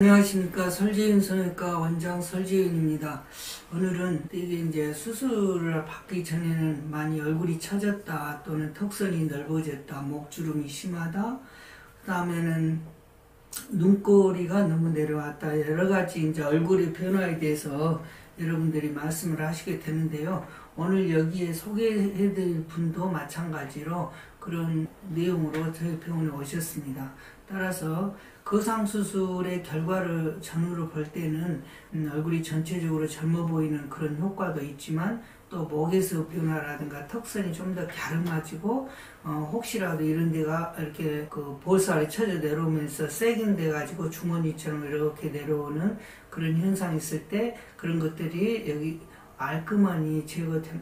안녕하십니까. 설재윤 성형외과 원장 설재윤입니다. 오늘은 이게 이제 수술을 받기 전에는 많이 얼굴이 처졌다, 또는 턱선이 넓어졌다, 목주름이 심하다, 그 다음에는 눈꼬리가 너무 내려왔다, 여러 가지 이제 얼굴의 변화에 대해서 여러분들이 말씀을 하시게 되는데요. 오늘 여기에 소개해드릴 분도 마찬가지로 그런 내용으로 저희 병원에 오셨습니다. 따라서 거상수술의 결과를 전후로 볼 때는 얼굴이 전체적으로 젊어 보이는 그런 효과도 있지만, 또 목에서 변화라든가 턱선이 좀 더 갸름해지고, 혹시라도 이런 데가 이렇게 그 볼살이 쳐져 내려오면서 세깅돼 가지고 주머니처럼 이렇게 내려오는 그런 현상이 있을 때, 그런 것들이 여기 말끔하니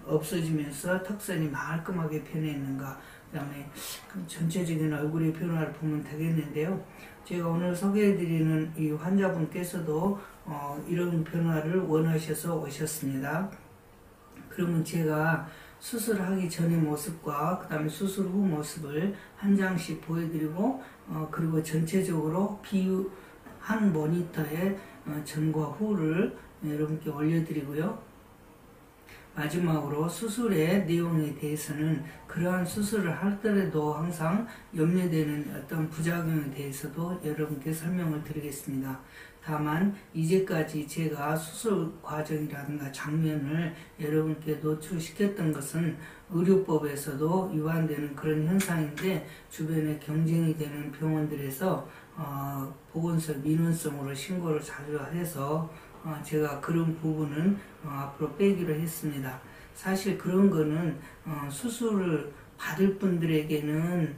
없어지면서 턱선이 말끔하게 변했는가, 그 다음에 전체적인 얼굴의 변화를 보면 되겠는데요. 제가 오늘 소개해드리는 이 환자분께서도 이런 변화를 원하셔서 오셨습니다. 그러면 제가 수술하기 전의 모습과 그 다음에 수술 후 모습을 한 장씩 보여드리고, 그리고 전체적으로 한 모니터에 전과 후를 여러분께 올려드리고요. 마지막으로 수술의 내용에 대해서는 그러한 수술을 하더라도 항상 염려되는 어떤 부작용에 대해서도 여러분께 설명을 드리겠습니다. 다만 이제까지 제가 수술 과정이라든가 장면을 여러분께 노출시켰던 것은 의료법에서도 위반되는 그런 현상인데, 주변에 경쟁이 되는 병원들에서 보건소 민원성으로 신고를 자주 해서 제가 그런 부분은 앞으로 빼기로 했습니다. 사실 그런 거는 수술을 받을 분들에게는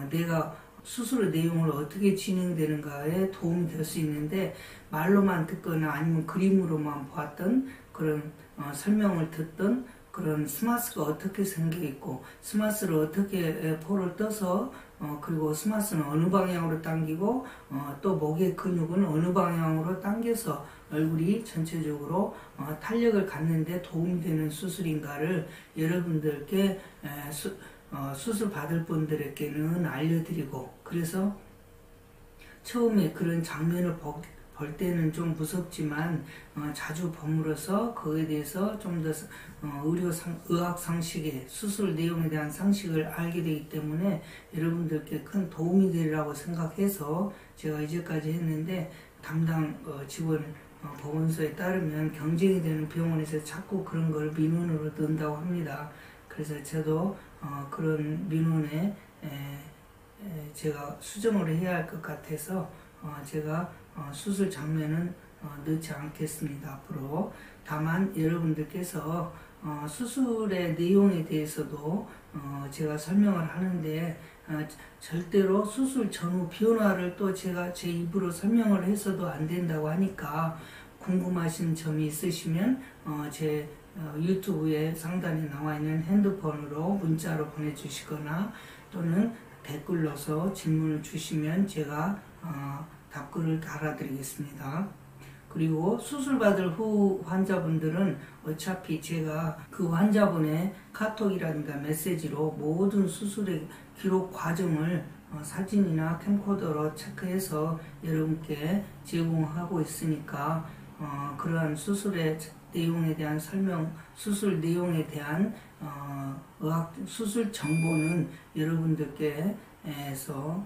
내가 수술의 내용을 어떻게 진행되는가에 도움이 될 수 있는데, 말로만 듣거나 아니면 그림으로만 보았던 그런 설명을 듣던 그런 스마스가 어떻게 생겨 있고, 스마스를 어떻게 포를 떠서 그리고 스마스는 어느 방향으로 당기고, 또 목의 근육은 어느 방향으로 당겨서 얼굴이 전체적으로 탄력을 갖는데 도움이 되는 수술인가를 여러분들께 수술 받을 분들에게는 알려드리고, 그래서 처음에 그런 장면을 볼 때는 좀 무섭지만 자주 버무려서 그에 대해서 좀 더 의학 상식에, 수술 내용에 대한 상식을 알게 되기 때문에 여러분들께 큰 도움이 되리라고 생각해서 제가 이제까지 했는데, 담당 직원 보건소에 따르면 경쟁이 되는 병원에서 자꾸 그런 걸 민원으로 넣는다고 합니다. 그래서 저도 그런 민원에 제가 수정을 해야 할 것 같아서 제가 수술 장면은 넣지 않겠습니다, 앞으로. 다만 여러분들께서 수술의 내용에 대해서도 제가 설명을 하는데, 절대로 수술 전후 변화를 또 제가 제 입으로 설명을 해서도 안 된다고 하니까, 궁금하신 점이 있으시면 제 유튜브에 상단에 나와 있는 핸드폰으로 문자로 보내주시거나, 또는 댓글로서 질문을 주시면 제가 답글을 달아드리겠습니다. 그리고 수술받을 후 환자분들은 어차피 제가 그 환자분의 카톡이라든가 메시지로 모든 수술의 기록 과정을 사진이나 캠코더로 체크해서 여러분께 제공하고 있으니까, 그러한 수술의 내용에 대한 설명, 수술 내용에 대한 수술 정보는 여러분들께서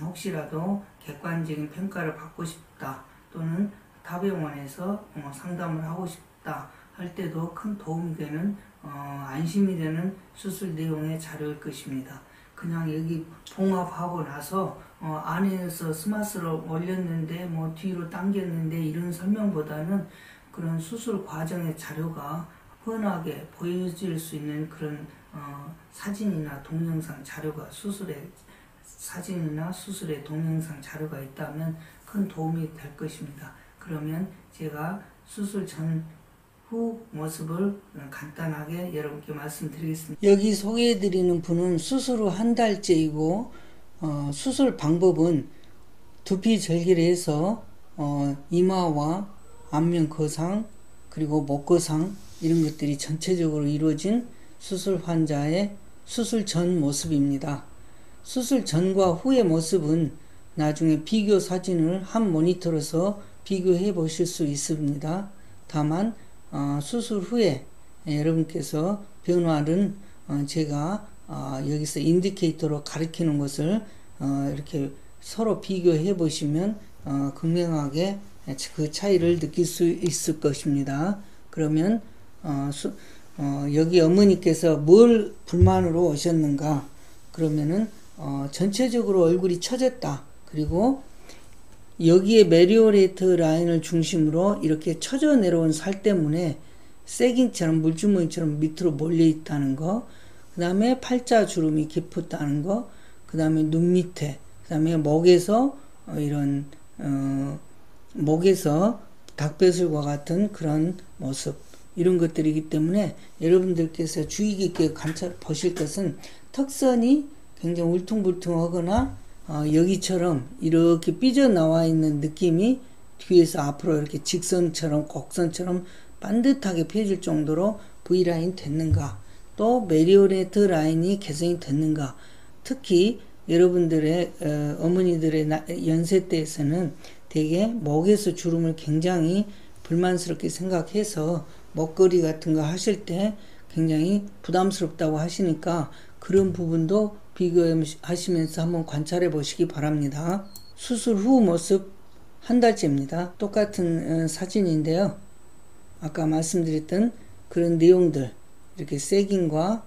혹시라도 객관적인 평가를 받고 싶다, 또는 타 병원에서 상담을 하고 싶다 할 때도 큰 도움이 되는, 안심이 되는 수술 내용의 자료일 것입니다. 그냥 여기 봉합하고 나서 안에서 스마스를 올렸는데 뒤로 당겼는데 이런 설명보다는 그런 수술 과정의 자료가 훤하게 보여질 수 있는 그런 사진이나 동영상 자료가, 수술의 사진이나 수술의 동영상 자료가 있다면 큰 도움이 될 것입니다. 그러면 제가 수술 전후 모습을 간단하게 여러분께 말씀드리겠습니다. 여기 소개해드리는 분은 수술 후 한 달째이고, 수술 방법은 두피 절개를 해서 이마와 안면 거상, 그리고 목 거상, 이런 것들이 전체적으로 이루어진 수술 환자의 수술 전 모습입니다. 수술 전과 후의 모습은 나중에 비교 사진을 한 모니터로서 비교해 보실 수 있습니다. 다만 수술 후에 여러분께서 변화는 제가 여기서 인디케이터로 가리키는 것을 이렇게 서로 비교해 보시면 극명하게 그 차이를 느낄 수 있을 것입니다. 그러면 여기 어머니께서 뭘 불만으로 오셨는가? 그러면은 전체적으로 얼굴이 처졌다. 그리고 여기에 메리오레이트 라인을 중심으로 이렇게 처져 내려온 살 때문에 세깅처럼 물주머니처럼 밑으로 몰려 있다는 거, 그 다음에 팔자 주름이 깊었다는 거, 그 다음에 눈 밑에, 그 다음에 목에서 이런 목에서 닭배슬과 같은 그런 모습, 이런 것들이기 때문에 여러분들께서 주의 깊게 보실 것은 턱선이 굉장히 울퉁불퉁하거나 여기처럼 이렇게 삐져나와 있는 느낌이 뒤에서 앞으로 이렇게 직선처럼 곡선처럼 반듯하게 펴질 정도로 V라인 됐는가, 또 메리오레트 라인이 개선이 됐는가. 특히 여러분들의 어머니들의 연세대에서는 대개 목에서 주름을 굉장히 불만스럽게 생각해서 목걸이 같은 거 하실 때 굉장히 부담스럽다고 하시니까 그런 부분도 비교하시면서 한번 관찰해 보시기 바랍니다. 수술 후 모습 한 달째입니다. 똑같은 사진인데요. 아까 말씀드렸던 그런 내용들, 이렇게 세깅과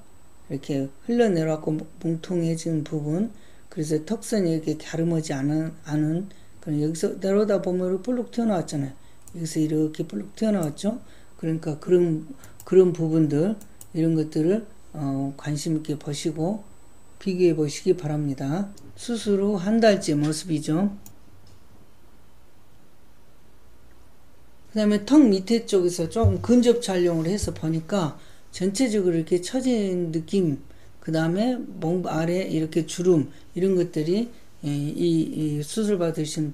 이렇게 흘러내려갖고 뭉퉁해진 부분, 그래서 턱선이 이렇게 갸름하지 않은 그런, 여기서 내려오다 보면 이렇게 볼록 튀어나왔잖아요. 여기서 이렇게 볼록 튀어나왔죠. 그러니까 그런 부분들, 이런 것들을 관심 있게 보시고 비교해 보시기 바랍니다. 수술 후 한 달째 모습이죠. 그 다음에 턱 밑에 쪽에서 조금 근접 촬영을 해서 보니까 전체적으로 이렇게 처진 느낌, 그 다음에 목 아래 이렇게 주름, 이런 것들이 이 수술 받으신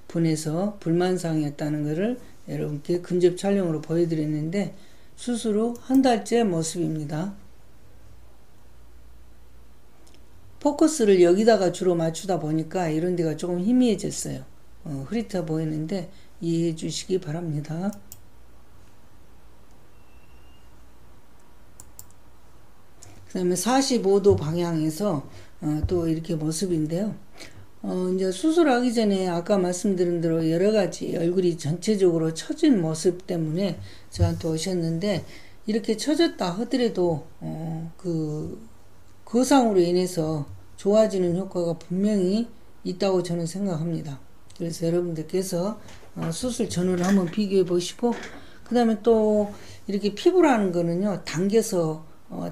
분에서 불만사항이었다는 것을 여러분께 근접 촬영으로 보여드렸는데, 수술 후 한 달째 모습입니다. 포커스를 여기다가 주로 맞추다 보니까 이런 데가 조금 희미해졌어요. 흐릿해 보이는데 이해해 주시기 바랍니다. 그 다음에 45도 방향에서 또 이렇게 모습인데요. 이제 수술하기 전에 아까 말씀드린 대로 여러 가지 얼굴이 전체적으로 처진 모습 때문에 저한테 오셨는데, 이렇게 처졌다 하더라도 그 거상으로 인해서 좋아지는 효과가 분명히 있다고 저는 생각합니다. 그래서 여러분들께서 수술 전후를 한번 비교해 보시고, 그 다음에 또 이렇게 피부라는 거는요,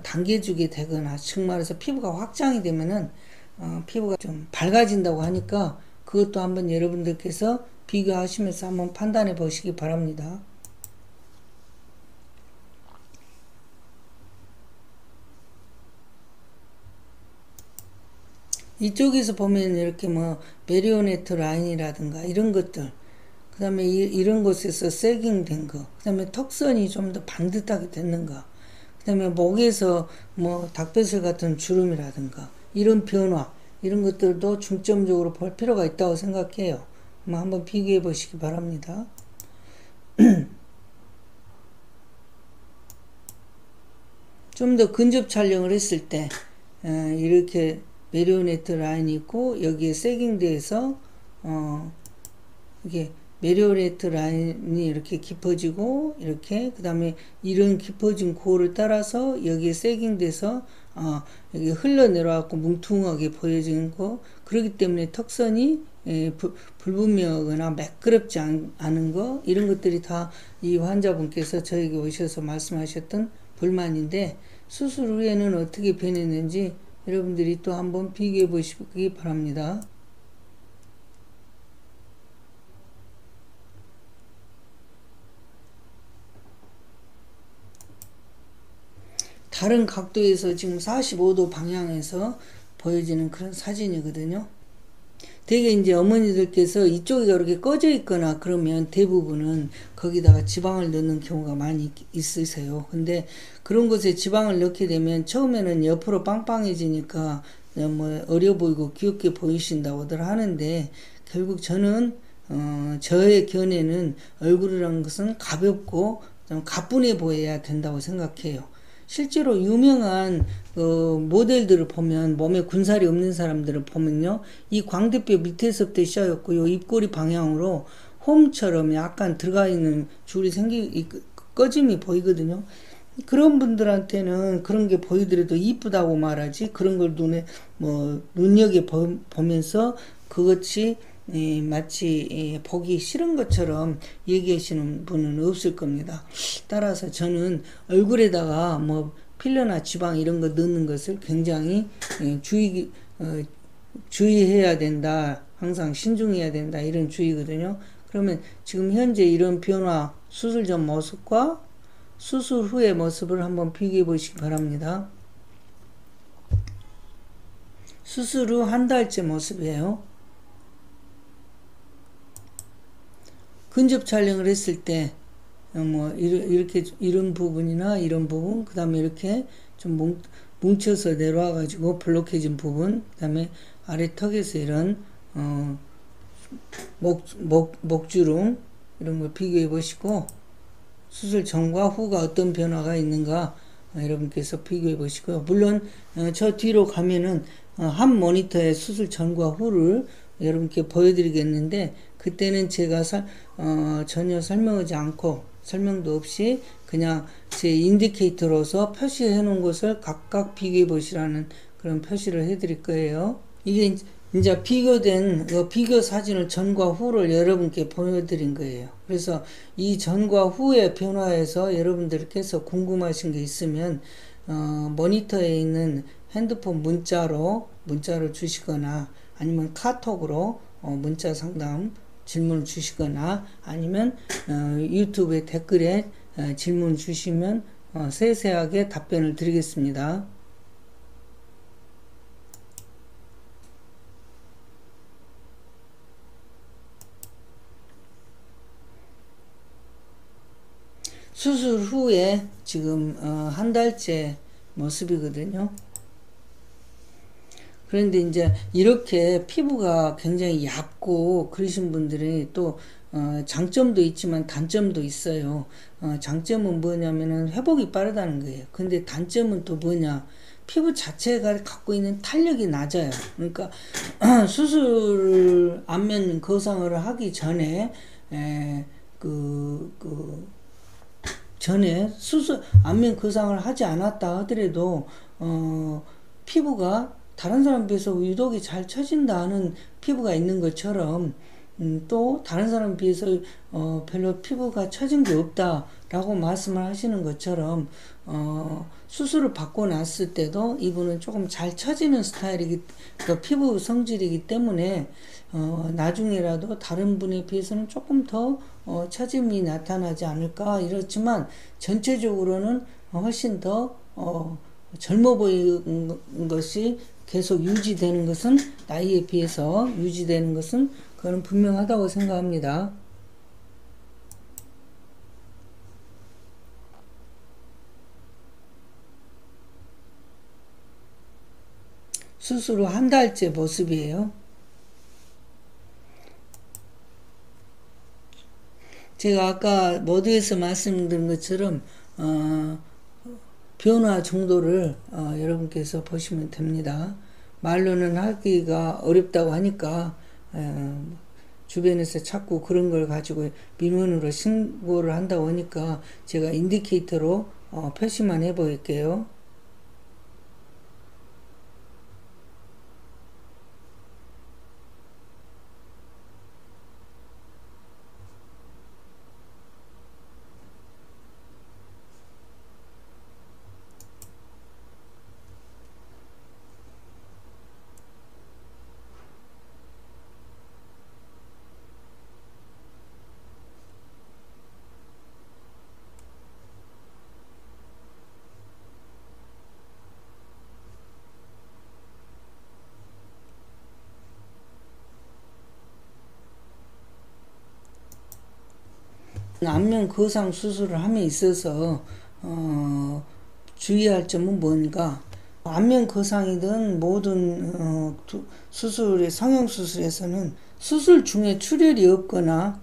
당겨주게 되거나, 즉 말해서 피부가 확장이 되면은 피부가 좀 밝아진다고 하니까 그것도 한번 여러분들께서 비교하시면서 한번 판단해 보시기 바랍니다. 이쪽에서 보면 이렇게 뭐 메리오네트 라인이라든가 이런 것들, 그 다음에 이런 곳에서 세깅된 거, 그 다음에 턱선이 좀 더 반듯하게 됐는가, 그 다음에 목에서 뭐 닭배슬 같은 주름이라든가 이런 변화, 이런 것들도 중점적으로 볼 필요가 있다고 생각해요. 한번 비교해 보시기 바랍니다. 좀 더 근접 촬영을 했을 때 이렇게 메리오네트 라인이 있고, 여기에 세깅대에서 이게 메리오네트 라인이 이렇게 깊어지고, 이렇게 그 다음에 이런 깊어진 고를 따라서 여기에 세깅돼서 여기 흘러내려갖고 뭉퉁하게 보여지는 거, 그렇기 때문에 턱선이 불분명하거나 매끄럽지 않은 거, 이런 것들이 다 이 환자분께서 저에게 오셔서 말씀하셨던 불만인데, 수술 후에는 어떻게 변했는지 여러분들이 또 한번 비교해 보시기 바랍니다. 다른 각도에서 지금 45도 방향에서 보여지는 그런 사진이거든요. 되게 이제 어머니들께서 이쪽이 이렇게 꺼져 있거나 그러면 대부분은 거기다가 지방을 넣는 경우가 많이 있으세요. 근데 그런 곳에 지방을 넣게 되면 처음에는 옆으로 빵빵해지니까 뭐 어려 보이고 귀엽게 보이신다고들 하는데, 결국 저는 저의 견해는 얼굴이라는 것은 가볍고 좀 가뿐해 보여야 된다고 생각해요. 실제로 유명한 모델들을 보면, 몸에 군살이 없는 사람들을 보면요, 이 광대뼈 밑에서부터 시작했고요, 입꼬리 방향으로 홈처럼 약간 들어가 있는 줄이 꺼짐이 보이거든요. 그런 분들한테는 그런 게 보이더라도 이쁘다고 말하지, 그런 걸 눈여겨 보면서 그것이 마치 보기 싫은 것처럼 얘기하시는 분은 없을 겁니다. 따라서 저는 얼굴에다가 뭐 필러나 지방 이런 거 넣는 것을 굉장히 주의해야 된다, 항상 신중해야 된다, 이런 주의거든요. 그러면 지금 현재 이런 변화, 수술 전 모습과 수술 후의 모습을 한번 비교해 보시기 바랍니다. 수술 후 한 달째 모습이에요. 근접 촬영을 했을 때 이렇게 이런 부분이나 이런 부분, 그 다음에 이렇게 좀 뭉쳐서 내려와 가지고 블록해진 부분, 그 다음에 아래 턱에서 이런 목주름 이런 걸 비교해 보시고, 수술 전과 후가 어떤 변화가 있는가 여러분께서 비교해 보시고요. 물론 저 뒤로 가면은 한 모니터에 수술 전과 후를 여러분께 보여드리겠는데, 그때는 제가 전혀 설명하지 않고, 설명도 없이 그냥 제 인디케이터로서 표시해 놓은 것을 각각 비교해 보시라는 그런 표시를 해 드릴 거예요. 이게 이제 비교된 비교 사진을 전과 후를 여러분께 보여드린 거예요. 그래서 이 전과 후의 변화에서 여러분들께서 궁금하신 게 있으면 모니터에 있는 핸드폰 문자로 주시거나, 아니면 카톡으로 문자 상담 질문을 주시거나, 아니면 유튜브에 댓글에 질문 주시면 세세하게 답변을 드리겠습니다. 수술 후에 지금 한 달째 모습이거든요. 그런데 이제 이렇게 피부가 굉장히 얇고 그러신 분들이 또 장점도 있지만 단점도 있어요. 장점은 뭐냐면은 회복이 빠르다는 거예요. 근데 단점은 또 뭐냐? 피부 자체가 갖고 있는 탄력이 낮아요. 그러니까 수술 안면 거상을 하기 전에 수술 안면 거상을 하지 않았다 하더라도 피부가 다른 사람에 비해서 유독이 잘 처진다는 피부가 있는 것처럼, 또 다른 사람에 비해서 별로 피부가 처진 게 없다라고 말씀을 하시는 것처럼, 수술을 받고 났을 때도 이분은 조금 잘 처지는 피부 성질이기 때문에 나중에라도 다른 분에 비해서는 조금 더 처짐이 나타나지 않을까, 이렇지만 전체적으로는 훨씬 더 젊어 보이는 것이 계속 유지되는 것은, 나이에 비해서 유지되는 것은 그건 분명하다고 생각합니다. 수술 후 한 달째 모습이에요. 제가 아까 모두에서 말씀드린 것처럼 변화 정도를 여러분께서 보시면 됩니다. 말로는 하기가 어렵다고 하니까 주변에서 자꾸 그런 걸 가지고 민원으로 신고를 한다고 하니까 제가 인디케이터로 표시만 해 볼게요. 안면 거상 수술을 함에 있어서 주의할 점은 뭔가, 안면 거상이든 모든 수술의 성형수술에서는 수술 중에 출혈이 없거나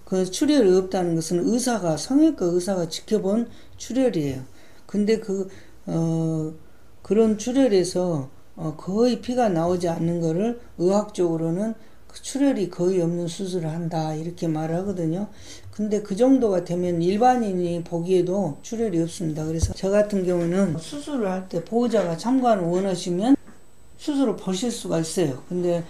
그 출혈이 없다는 것은 성형외과 의사가 지켜본 출혈이에요. 근데 그런 출혈에서 거의 피가 나오지 않는 거를 의학적으로는 그 출혈이 거의 없는 수술을 한다 이렇게 말을 하거든요. 근데 그 정도가 되면 일반인이 보기에도 출혈이 없습니다. 그래서 저 같은 경우는 수술을 할 때 보호자가 참관을 원하시면 수술을 보실 수가 있어요. 근데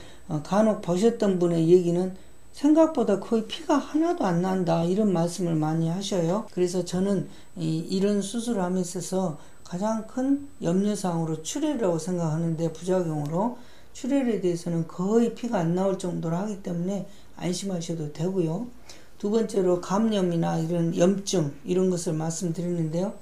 간혹 보셨던 분의 얘기는 생각보다 거의 피가 하나도 안 난다 이런 말씀을 많이 하셔요. 그래서 저는 이런 수술을 함에 있어서 가장 큰 염려사항으로 출혈이라고 생각하는데, 부작용으로 출혈에 대해서는 거의 피가 안 나올 정도로 하기 때문에 안심하셔도 되고요. 두 번째로 감염이나 이런 염증 이런 것을 말씀드리는데요.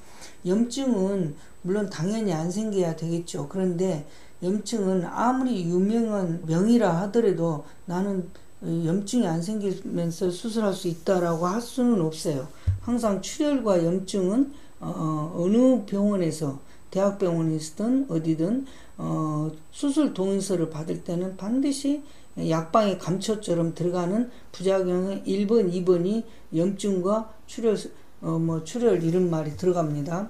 염증은 물론 당연히 안 생겨야 되겠죠. 그런데 염증은 아무리 유명한 명이라 하더라도 나는 염증이 안 생기면서 수술할 수 있다라고 할 수는 없어요. 항상 출혈과 염증은 어느 병원에서 대학병원이든 어디든 수술 동의서를 받을 때는 반드시 약방의 감초처럼 들어가는 부작용의 1번, 2번이 염증과 출혈 이런 말이 들어갑니다.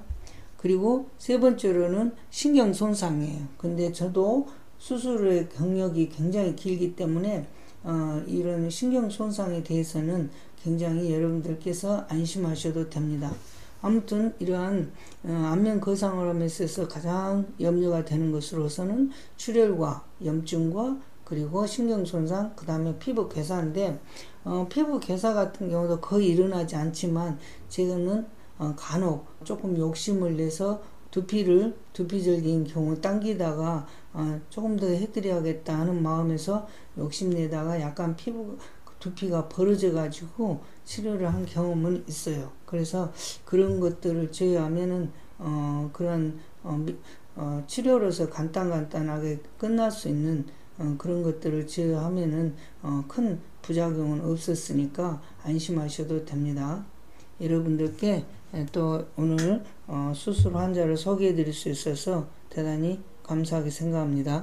그리고 세 번째로는 신경 손상이에요. 근데 저도 수술의 경력이 굉장히 길기 때문에 이런 신경 손상에 대해서는 굉장히 여러분들께서 안심하셔도 됩니다. 아무튼 이러한 안면 거상을 함에 있어서 가장 염려가 되는 것으로서는 출혈과 염증과 그리고 신경 손상, 그 다음에 피부 괴사인데 피부 괴사 같은 경우도 거의 일어나지 않지만 제가는 간혹 조금 욕심을 내서 두피절인 경우 당기다가 조금 더 해드려야겠다 하는 마음에서 욕심내다가 약간 두피가 벌어져 가지고 치료를 한 경험은 있어요. 그래서 그런 것들을 제외하면은 그런 치료로서 간단하게 끝날 수 있는 그런 것들을 제외하면은 큰 부작용은 없었으니까 안심하셔도 됩니다. 여러분들께 또 오늘 수술 환자를 소개해 드릴 수 있어서 대단히 감사하게 생각합니다.